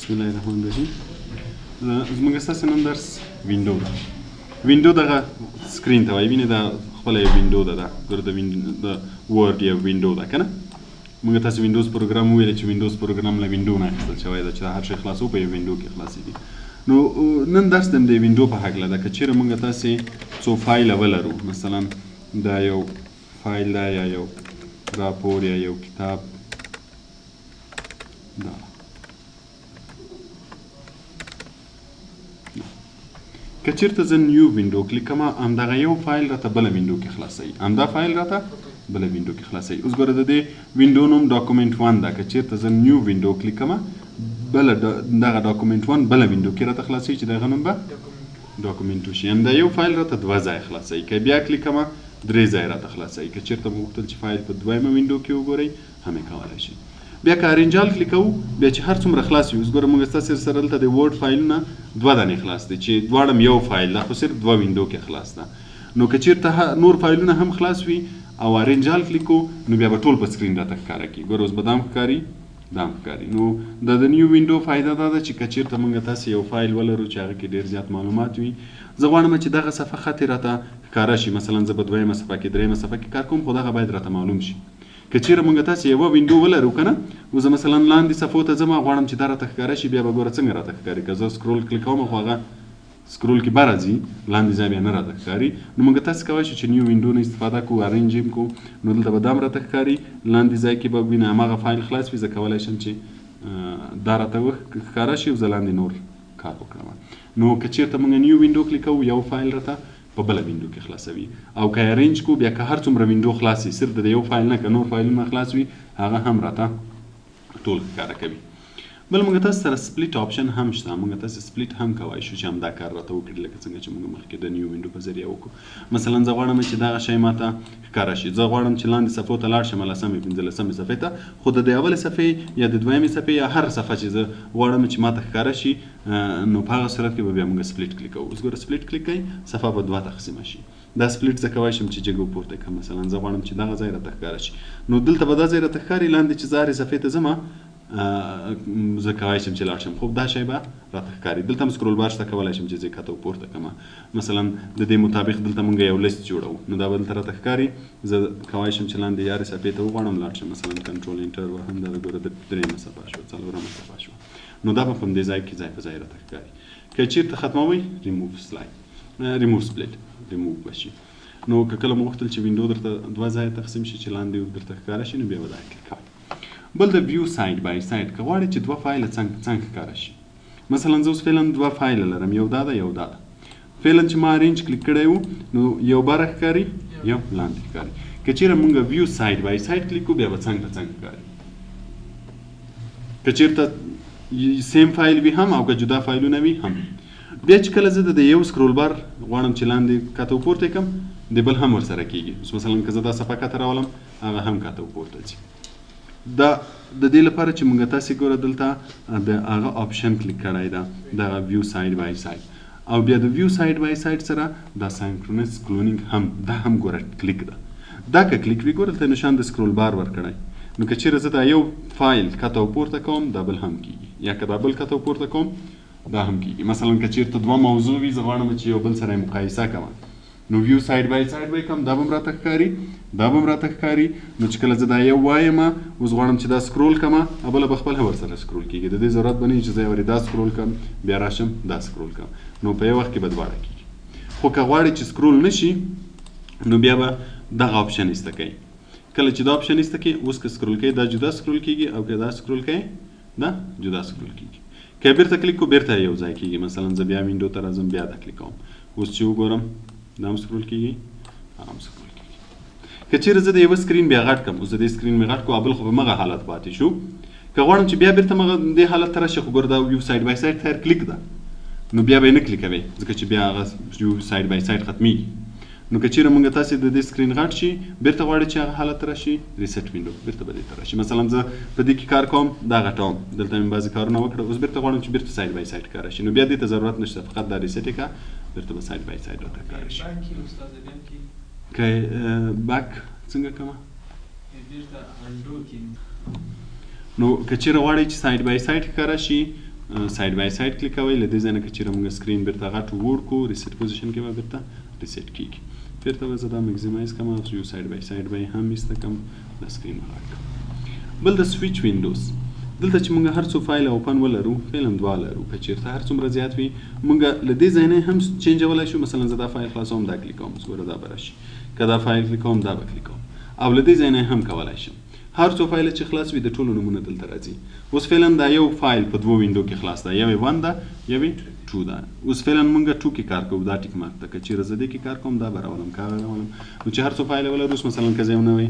بسم الله الرحمن الرحیم. زموږ ستاسو نن درس وینډو ده. وینډو دغه سکرین ته وایي، وینې دا خپله یو وینډو ده، دا د ورډ یو وینډو ده که نه. موږ تاسو وینډوز پروګرام وویل چې وینډوز پروګرام له وینډو نه اخیستل شوی ده چې دا هر شی خلاصو په یو وینډو کې خلاصېږي. نو نن درس د دې وینډو په هکله ده. که چېرې موږ تاسې څو فایله ولرو، مثلا دا یو فایل ده یا یو راپور یا یو کتاب دا که چېرته زه نیو وینډو کلیک کوم، همدغه یو فایل راته بله وینډو کې خلاصوي، همدا فایل راته بله وینډو کې خلاصوي. اوس ګوره د دې وینډو نوم ډاکومنټ 1 ده. که چېرته زه نیو وینډو کلیک کوم، بله دغه ډاکومنټ 1 بله وینډو کې راته خلاصوي چې دغه نوم به ډاکومنټ 2 شي. همدا یو فایل راته دوه ځایه خلاصوي. که بیا کلیک کوم درې ځایه راته خلاصوي. که چېرته مو غوښتل چې فایل په دویمه وینډو کې وګورئ هم یې کولی شئ. بیا که ارینجال کلیک کوو، بیا چې هر څومره خلاص وي. اوس ګوره موږ ستاسې سره دلته د ورډ فایلونه دوه دانې خلاص دي چې دواړه یو فایل ده، خو صرف دوه وینډو کې خلاص ده. نو که چېرته نور فایلونه هم خلاص وي او ارینجال کلیک کوو، نو بیا به ټول په سکرین راته ښکاره کړي. ګوره اوس به دا هم ښکاري، دا هم ښکاري. نو د نیو وینډو فایده دا ده چې که چېرته موږ تاسې یو فایل ولرو چې هغه کې ډېر زیات معلومات وي، زه غواړم چې دغه صفحه خط راته ښکاره شي. مثلا زه به دویمه صفحه کې درېیمه صفحه کې کار کوم، خو دغه باید راته معلوم شي. که چېرې موږ تاسې یوه وینډو ولرو که نه، اوس زه مثلا لاندې صفحو ته ځم، غواړم چې دا راته ښکاره شي، بیا به ګوره څنګه راته ښکاري. که زه سکرول کلیک کوم خو هغه سکرول کې به راځي، لاندې ځای بیا نه راته ښکاري. نو موږ تاسې کولی شو چې نیو وینډو نه استفاده کوو، ارینج یې کوو، نو دلته به دا هم راته ښکاري، لاندې ځای کې به وینې هماغه فایل خلاص وي. زه کولی شم چې دا راته ښکاره شي او زه لاندې نور کار وکړم. نو که چېرته موږ نیو وینډو کلیک کوو، یو فایل راته په بله وینډو کې خلاصوي. او که ارینج کو، بیا که هر څومره وینډو خلاص وي، صرف د یو فایل نه که نور فایلونه خلاص وي، هغه هم راته ټول ښکاره کوي. بل موږ تاسو سره سپلیټ آپشن هم شته. موږ تاسو سپلیټ هم کولی شو چې همدا کار راته وکړي، لکه څنګه چې موږ مخکې د نیو وینډو په ذریعه وکړو. مثلا زه غواړم چې دغه شی ماته ښکاره شي، زه غواړم چې لاندې صفحو ته لاړ شم، لسمې پنځلسمې صفحې ته، خو د اولې صفحې یا د دویمې صفحې یا هر صفحه چې زه غواړم چې ماته ښکاره شي، نو په هغه صورت کې به بیا موږ سپلیټ کلیک کوو. اوس ګوره سپلیټ کلیک کوئ، صفحه به دوه تقسیمه شي. دا سپلیټ زه کولی شم چې جګ پورته کړم. مثلا زه غواړم چې دغه ځای راته ښکاره شي، نو دلته به دا ځای راته ښکاري، لاندې چې زه هرې صفحې ته ځم زه کولی شم چې لاړ شم، خو دا شی به راته ښکاري. دلته هم سکرول بار شته، کولی شم چې زه کته پورته کړم. مثلا د دې مطابق دلته موږ یو لیست جوړوو، نو دا به دلته راته ښکاري. زه کولی شم چې لاندې یارې صفحې ته وغواړم لاړ شم، مثلا کنټرول انټر وهم، دا ګوره د درېیمه صفحه شوه، څلورمه صفحه شوه، نو دا به په همدې ځای کې ځای په ځای راته ښکاري. که چېرته ختموئ، ریموو سپلیټ ریموو به شي. نو که کله مو غوښتل چې وینډو درته دوه ځایه تقسیم شي چې لاندې درته ښکاره شي، نو بیا به دا کلیک کوئ. بل د ویو ساید بای ساید، که غواړئ چې دوه فایله څنګ ښکاره شي. مثلا زه اوس فعلا دوه فایله لرم، یو دا ده یو دا ده. فعلا چې ما ارینج کلیک کړی و، نو یو بره ښکاري، یو لاندې ښکاري. که چېرې موږ ویو ساید بای ساید کلیک کړو، بیا به څنګ ته څنګ ښکاري. که چېرته سیم فایل وي هم او که جدا فایلونه وي هم. بیا چې کله زه د یو سکرول بار غواړم چې لاندې کته پورته کړم، د بل هم ورسره کېږي. اوس مثلا که زه دا صفحه کته راولم، هغه هم کته پورته ځي. دا د دې لپاره چې موږ تاسې ګوره دلته د هغه آپشن کلیک کړی ده، دغه ویو ساید بای ساید. او بیا د ویو ساید بای ساید سره دا سینکرونس کلونینګ هم، دا هم ګوره کلیک ده. دا که کلیک وي، ګوره دلته نشان د سکرول بار ورکړی. نو که چېرې زه دا یو فایل کته پورته کوم، دا بل هم کېږي، یا که دا بل کته پورته کوم، دا هم کېږي. مثلا که چېرته دوه موضوع وي، زه غواړم چې یو بل سره یې مقایسه کوم، نو ویو ساید بای ساید به یې کوم، دا به هم راته ښکاري، دا به هم راته ښکاري. نو چې کله زه دا یو وایم، اوس غواړم چې دا سکرول کړم، بله به خپله ورسره سکرول کېږي. د دې ضرورت به نه وي چې زه ورې دا سکرول کړم، بیا راشم دا سکرول کړم، نو په یو وخت کې به دواړه کېږي. خو که غواړئ چې سکرول نه شي، نو بیا به دغه آپشن ایسته کوئ. کله چې دا آپشن ایسته کړئ، اوس که سکرول کوئ، دا جدا سکرول کېږي، او که دا سکرول کوئ، دا جدا سکرول کېږي. که بیرته کلیک کو، بیرته یو ځای کېږي. مثلا زه بیا وینډو ته راځم، بیا دا کلیک کوم، اوس چې وګورم دا هم سکرول کېږي، هغه هم سکرول کېږي. که چېرې زه د یوه سکرین بیا غټ کړم، اوس د دې سکرین مې غټ کړو، بل خو به مغه حالت پاتې شو. که غواړم چې بیا بیرته مغه دې حالت ته راشي، خو ګوره دا ویو ساید بای ساید خیر کلیک ده، نو بیا به یې نه کلیکوئ، ځکه چې بیا هغه ویو ساید بای ساید ختمیږي. نو که چېرې موږ تاسې د دې سکرین غټ شي، بیرته غواړئ چې هغه حالت ته راشي، ریسیټ وینډو بیرته به دې ته راشي. مثلا زه په دې کې کار کوم، دا غټوم، دلته مې بعضې کارونه وکړه، اوس بیرته غواړم چې بیرته ساید بای ساید ښکاره شي، نو بیا دې ته ضرورت نشته، فقط دا ریسیټ یې کړه، بیرته به ساید بای ساید راته ښکاره شي. که بک څنګه کومه، نو که چېرې غواړئ چې ساید بای ساید ښکاره شي، ساید بای ساید کلیک کوئ. له دې ځای نه که چېرې موږ سکرین بیرته غټ وړ کړو ریسیټ پوزیشن کې به بیرته ریسیټ کېږي. بیرته به زه دا میکزیمایز کړم او یو ساید بای ساید به یې هم ایسته کړم د سکرین غټ کړم. بل د سویچ وینډوز دلته چې موږ هر څو فایل اوپن ولرو فعلا دوه لرو که چېرته هر څومره زیات وي موږ له دې ځای نه هم چینجولی شو. مثلا زه دا فایل خلاصوم دا کلیک کوم ګوره دا به راشي که دا فایل کلیک کوم دا به کلیک کوم او له دې ځای نه هم کولی شم. هر څو فایل چې خلاص وي د ټولو نومونه دلته راځي. اوس فعلا دا یو فایل په دوه وینډو کې خلاص ده یوې 1 ده یوې 2 ده. اوس فعلا موږ 2 کې کار کوو دا ټیک مارک ده که چېرې زه دې کې کار کوم دا به راولم که هغه راولم. نو چې هر څو فایل ولرو اوس مثلا که زه یو نوی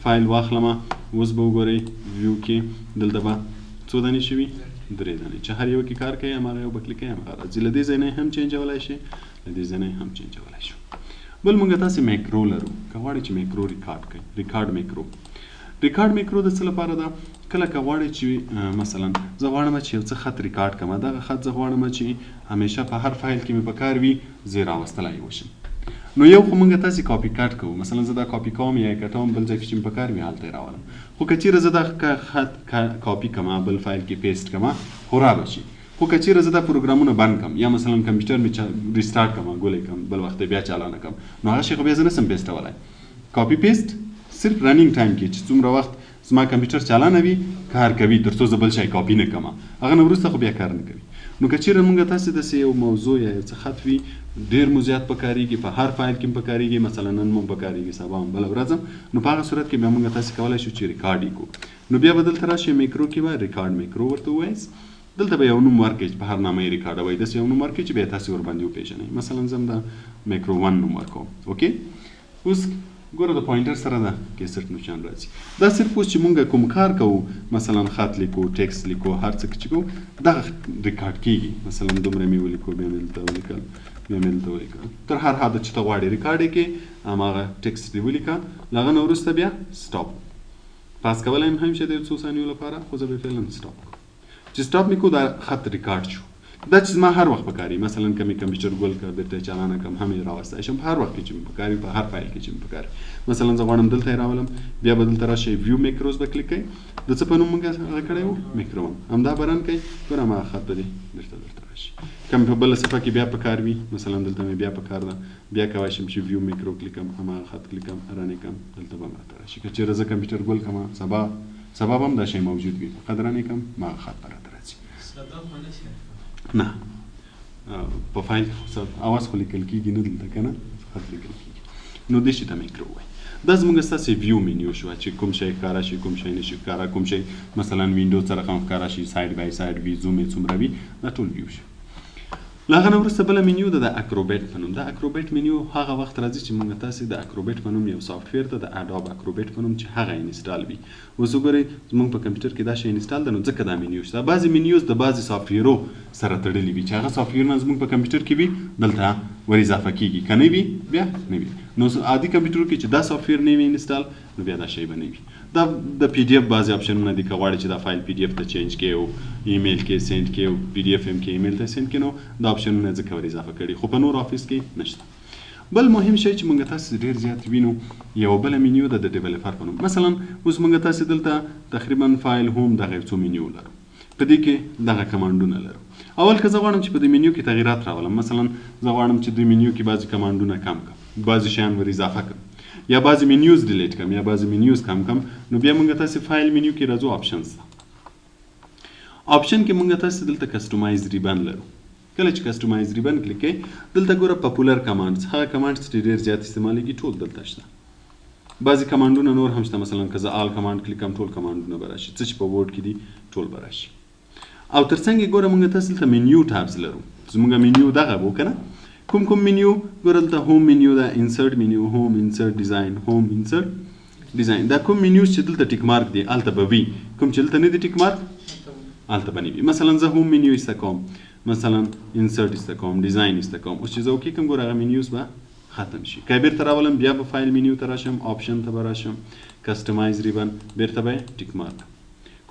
فایل واخلم اوس به وګورئ ویو کې دلته به څو دانې شوي 3 دانې چې هر یو کې کار کوي هماغه یو به کلیک کوي هماغه راځي. له دې ځای نه هم چینجولی شي له دې ځای نه هم چینجولی شو. بل موږ تاسې میکرو لرو که غواړئ چې میکرو ریکارډ کړئ. ریکارډ میکرو د څه لپاره ده؟ کله که غواړئ چې مثلا زه غواړم چې یو څه خط ریکارډ کړم دغه خط زه غواړم چې همیشه په هر فایل کې مې په کار وي زه یې راوستلی وشم. نو یو خو موږ تاسې کاپي کټ کوو مثلا زه دا کاپي کوم یا یې کټوم بل ځای کې چې مې په کار وي هلته یې راولم. خو که چېرې زه دا خط کاپي کړم بل فایل کې پیسټ کړم خو را به شي. خو که چېرې زه دا پروګرامونه بند کړم یا مثلا کمپیوټر مې ریسټارټ کړم ګولې کړم بل وخت بیا چالانه کړم نو هغه شی خو بیا زه نسم پیسټولی. کاپي پیسټ صرف رننګ ټایم کې چې څومره وخت زما کمپیوټر چالانه وي کار کوي تر څو زه بل شی کاپي نه کړم هغه نه وروسته خو بیا کار نه کوي. نو که چېرې موږ تاسې داسې یو موضوع یا یو څه خط وي ډېر مو زیات پکارېږي په هر فایل کې هم پکارېږي مثلا نن مو پکارېږي سبا هم بله ورځ نو په هغه صورت کې بیا موږ تاسې کولی شو چې ریکارډ یې کړو. نو بیا به دلته راشئ میکرو کې به ریکارډ میکرو ورته ووایاست. دلته به یو نوم ورکړئ په هر نامه یې ریکارډوئ داسې یو نوم ورکړئ چې بیا تاسې ورباندې وپېژنئ. مثلا زه هم د میکرو 1 نوم ورکوم. اوکې اوس ګوره د پوینټر سره د کیسټ نشان راځي. دا صرف اوس چې مونږ کوم کار کوو مثلا خط لیکو ټیکسټ لیکو هر څه چې کوو دغه ریکارډ کېږي. مثلا دومره مې ولیکو بیا مې دلته ولیکل بیا مې دلته ولیکل تر هر حد چې ته غواړې ریکارډ یې کړې هماغه ټیکسټ دې ولیکه له هغه نه وروسته بیا سټاپ پاس کولی یم همیشه د یو څو ثانیو لپاره خو زه به فعلا سټاپ کړم. چې سټاپ مې کړو دا خط ریکارډ شو. دا چې زما هر وخت پکاري مثلا که مې کمپیوټر ګول کړ بیرته یې چالانه کړم هم یې راوستی شم په هر وخت کې چې مې پکاري په هر فایل کې چې مې پکاري. مثلا زه غواړم دلته یې راولم بیا به دلته راشئ ویو میکروز به کلیک کوئ د څه په نوم موږ هغه کړی وو میکرو همدا به رن کوئ ګوره هماغه خط به دې بیرته دلته راشي. که مې په بله صفحه کې بیا پکار وي مثلا دلته مې بیا پکار ده بیا کولی شم چې ویو میکرو کلیک کړم هماغه خط کلیک کړم رن یې کړم دلته به هم راته راشي. که چېرې زه کمپیوټر ګول کړم سبا به هم دا شی موجود وي فقط رن یې کړم هماغه خط به راته راځي. نه په فایل اواز خو لیکل کېږي نه دلته که نه خط لیکل کېږي. نو دې شي ته میکرو وایي. دا زموږ ستاسې ویو منیو شوه چې کوم شی ښکاره شي کوم شی نه شي ښکاره کوم شی مثلا وینډو سره هم ښکاره شي ساید بای ساید وي زوم یې څومره وي دا ټول ویو شي. له هغه نه وروسته بله منیو ده د اکروبیټ په نوم. د اکروبیټ منیو هغه وخت راځي چې موږ تاسې د اکروبیټ په نوم یو سافټویر ده د اډوب اکروبیټ په نوم چې هغه انسټال وي. اوس وګورئ زموږ په کمپیوټر کې دا شی انسټال ده نو ځکه دا منیو شته. بعضې منیوز د بعضې سافټویرو سره تړلي وي چې هغه سافټویرونه زموږ په کمپیوټر کې وي دلته ور اضافه کېږي که نه وي بیا نه وي. نو عادي کمپیوټرو کې چې دا سافټویر نه وي انسټال نو بیا دا شی به نه وي. دا د پی ډي اف بعضې اپشنونه دي که غواړئ چې دا فایل پی ډي اف ته چینج کړئ او ایمیل کې سینډ کړئ او پی ډي اف هم کې ایمیل ته سینډ کړئ نو دا اپشنونه ځکه ور اضافه کړي خو په نور افیس کې نشته. بل مهم شی چې موږ تاسې ډېر زیات وینو یو بله منیو ده د ډیولپر په نوم. مثلا اوس موږ تاسې دلته تقریبا فایل هوم دغه یو څو منیو لرو په دې کې دغه کمانډونه لرو. اول که زه غواړم چې په دې منیو کې تغیرات راولم مثلا زه غواړم چې دې منیو کې بعضې کمانډونه کم کړم بعضې شیان ور اضافه کړم یا بعضې منیوز ډیلیټ کړم یا بعضې منیوز کم کړم نو بیا موږ تاسې فایل منیو کې راځو آپشنز ته. آپشن کې موږ تاسې دلته کسټمایز ریبن لرو. کله چې کسټمایز ریبن کلیک کړئ دلته ګوره پاپولر کمانډز هغه کمانډز چې ډېر زیات استعمالیږي ټول دلته شته. بعضې کمانډونه نور هم شته مثلا که زه آل کمانډ کلیک کړم ټول کمانډونه به راشي څه چې په ورډ کې دي ټول به راشي. او تر څنګ یې ګوره موږ تاسې دلته منیو ټابز لرو. زموږ منیو دغه و که نه کوم منیو ګوره دلته هوم منیو ده انسرټ منیو هوم انسرټ ډیزاین هوم انسرټ ډیزاین دا کوم منیوز چې دلته ټیک مارک دی هلته به وي کوم چې دلته نه دی ټیک مارک هلته به نه وي. مثلا زه هوم منیو ایسته کوم مثلا انسرټ ایسته کوم ډیزاین ایسته کوم اوس چې زه وکې کوم ګوره هغه منیوز به ختم شي. که بیرته راولم بیا به فایل منیو ته راشم آپشن ته به راشم کسټمایز ریبن بیرته به ټیک مارک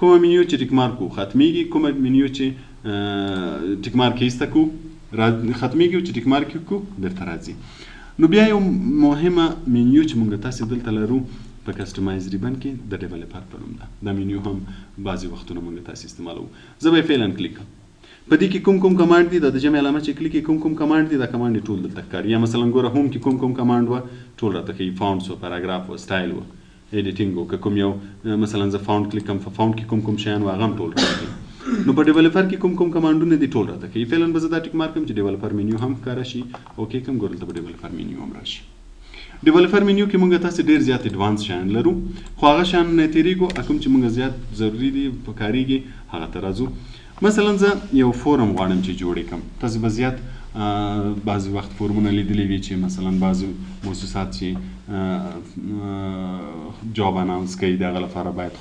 کومه منیو چې ټیک مارک کو ختمیږي کومه منیو چې ټیک مارک ایسته کو ختمیږي او چې ټیک مارک کو بیرته راځي. نو بیا یو مهمه منیو چې موږ تاسې دلته لرو په کسټمایز ریبن کې د ډیولپر په نوم ده. دا منیو هم بعضې وختونه موږ تاسې استعمالوو. زه به یې فعلا کلیک کړم په دې کې کوم کمانډ دي د جمع علامه چې کلیک کې کوم کمانډ دي دا کمانډ ټول دلته ښکاري یا مثلا ګوره هوم کې کوم کمانډ و ټول راته ښیي فاونټس و پاراګراف و سټایل و ایډیټینګ و که کوم یو مثلا زه فاونټ کلیک کوم په فاونټ کې کوم شیان و هغه هم ټول راځي نو په ډیولپر کې کوم کمانډونه دي ټول راته ښیي فعلا به زه دا ټیک مارک کړم چې ډیولپر مینیو هم ښکاره شي اوکې کوم ګوره دلته به ډیولپر مینیو هم راشي ډیولپر مینیو کې موږ تاسو ډیر زیات ایډوانس شیان لرو خو هغه شیان نه تیریږو کوم چې موږ زیات ضروری دي په کاریږي هغه ته راځو مثلا زه یو فورم غواړم چې جوړ کړم تاسو به زیات بعضی وخت فورمونه لیدلی وي چې مثلا بعضی مؤسسات چې جاب اناونس کوي دغه لپاره باید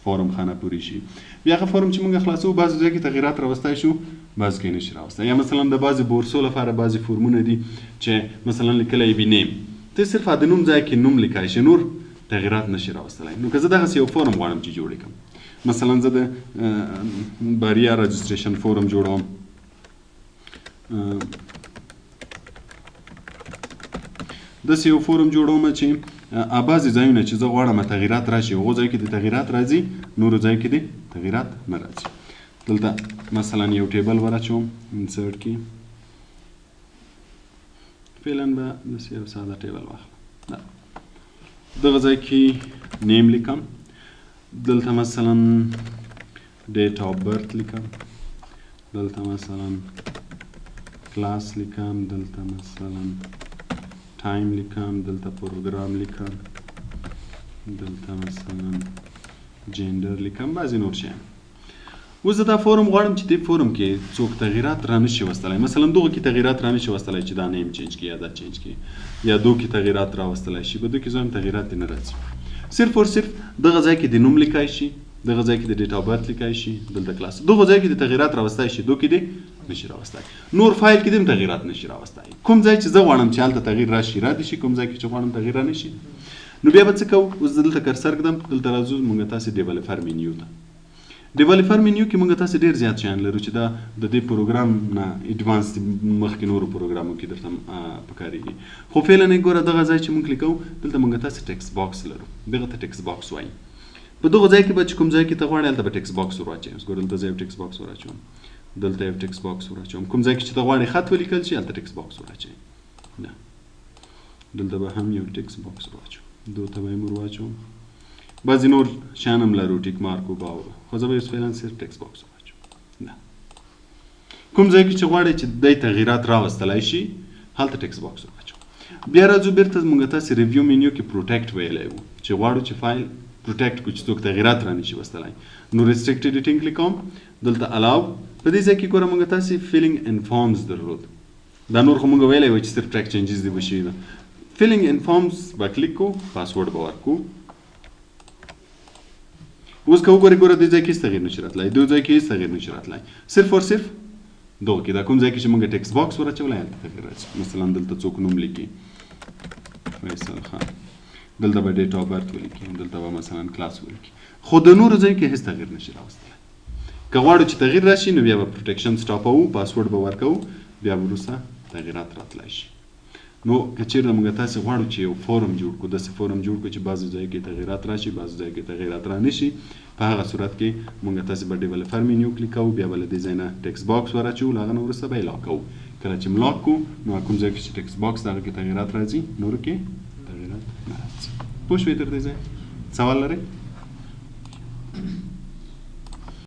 فورم خانه پوری شي بیا هغه فورم چې موږ خلاصو بعضی ځای کې تغییرات راوستای شو بعضی کې نشي راوستای یا مثلا د بعضی بورسو لپاره بعضی فورمونه دي چې مثلا لیکلی وي نیم ته صرف د نوم ځای کې نوم لیکای شي نور تغییرات نشي راوستلی نو که زه دغسې یو فورم غواړم چې جوړ کړم مثلا زه د باریا رجسټریشن فورم جوړوم داسې یو فورم جوړوم چې بعضې ځایونه چې زه غواړم تغییرات راشي هغو ځای کې د تغییرات راځي نورو ځای کې د تغییرات نه راځي دلته مثلا یو ټیبل ورچوم انسرټ کې فعلا به داسې یو ساده ټیبل واخلم دغه ځای کې نیم لیکم دلته مثلا ډیټ آف برث لیکم دلته مثلا کلاس لیکم دلته مثلا ټایم لیکم دلته پروګرام لیکم دلته مثلا جینډر لیکم بعضې نور شیان اوس زه دا فورم غواړم چې دې فورم کې څوک تغییرات را نشي وستلی مثلا دغه کې تغییرات را نشي وستلی چې دا نیم چینج کړي یا دا چینج کړي یا دو کې تغییرات را وستلی شي په دو کې زه هم تغییرات نه راځي صرف او صرف دغه ځای کې د نوم لیکای شي دغه ځای کې د ډیټ آف برث لیکای شي دلته کلاس دغه ځای کې د تغییرات راوستای شي دو کې دې نشي راوستای نور فایل کې دې تغییرات نشي راوستای کوم ځای چې زه غواړم چې هلته تغییر راشي را دي شي کوم ځای کې چې غواړم تغییر را نشي نو بیا به څه کوو اوس دلته کرسر ږدم دلته راځو موږ تاسې ډیولپر مینیو ته ډیولپر مینیو کې موږ تاسې ډېر زیات شیان لرو چې دا د دې پروګرام نه ایډوانس مخکې نورو پروګرامو کې درته پکارېږي خو فعلا یې ګوره دغه ځای چې موږ کلیک کوو دلته موږ تاسې ټکس باکس لرو دغه ته ټکس باکس وایي په دغه ځای کې به چې کوم ځای کې ته غواړې هلته به ټکس باکس ور واچوې اوس ګوره دلته زه یو ټکس باکس ور اچوم دلته یو ټکس باکس ور اچوم کوم ځای کې چې ته غواړې خط ولیکل شي هلته ټکس باکس ور اچوې دلته به هم یو ټکس باکس ور واچوم دو ته به یې ور واچوم بعضې نور شیان هم لرو ټیک مارک و باور خو زه به یې فعلا صرف ټکس باکس واچوم کوم ځای کې چې غواړئ چې دی تغییرات راوستلی شي هلته ټکس باکس واچوم بیا راځو بیرته موږ تاسې ریویو مینیو کې پروټیکټ ویلی وو چې غواړو چې فایل پروټیکټ کړو چې څوک تغییرات را نشي وستلی نو ریسټریکټ ایډیټینګ کلیک کوم دلته الاو په دې ځای کې ګوره موږ تاسې فیلینګ ان فارمز درلود دا نور خو موږ ویلی وو چې صرف ټریک چینجز دې وشوي ده فیلینګ ان فارمز به کلیک کوو پاسورډ به ورکړو اوس که وګورئ ګوره دې ځای کې هېڅ تغییر نشي راتلی دې ځای کې هېڅ تغییر نشي راتلی صرف اور صرف دغه کې دا کوم ځای کې چې موږ ټکس باکس ور اچولی هلته تغییر راځي مثلا دلته څوک نوم لیکي فیصل خان دلته به ډیټ آف برث ولیکي دلته به مثلا کلاس ولیکي خو د نورو ځای کې هېڅ تغییر نشي راوستلی که غواړو چې تغییر راشي نو بیا به پروټیکشن سټاپوو پاسورډ به ورکوو بیا به وروسته تغییرات راتلی شي نو که چیرته موږ تاسې غواړو چې یو فورم جوړ کړو داسې فورم جوړ کړو چې بعضې ځای کې تغییرات راشي بعضې ځای کې تغییرات را نشي په هغه صورت کې موږ تاسې به ډیولپر مینیو کلیک کوو بیا به له دې ځای نه ټکس باکس ور اچوو له هغه نه وروسته به یې لاک کوو کله چې م لاک کړو نو کوم ځای کې چې ټکس باکس د هغه کې تغییرات راځي نورو کې تغییرات نه راځي پوه شوې تر دې ځای سوال لرئ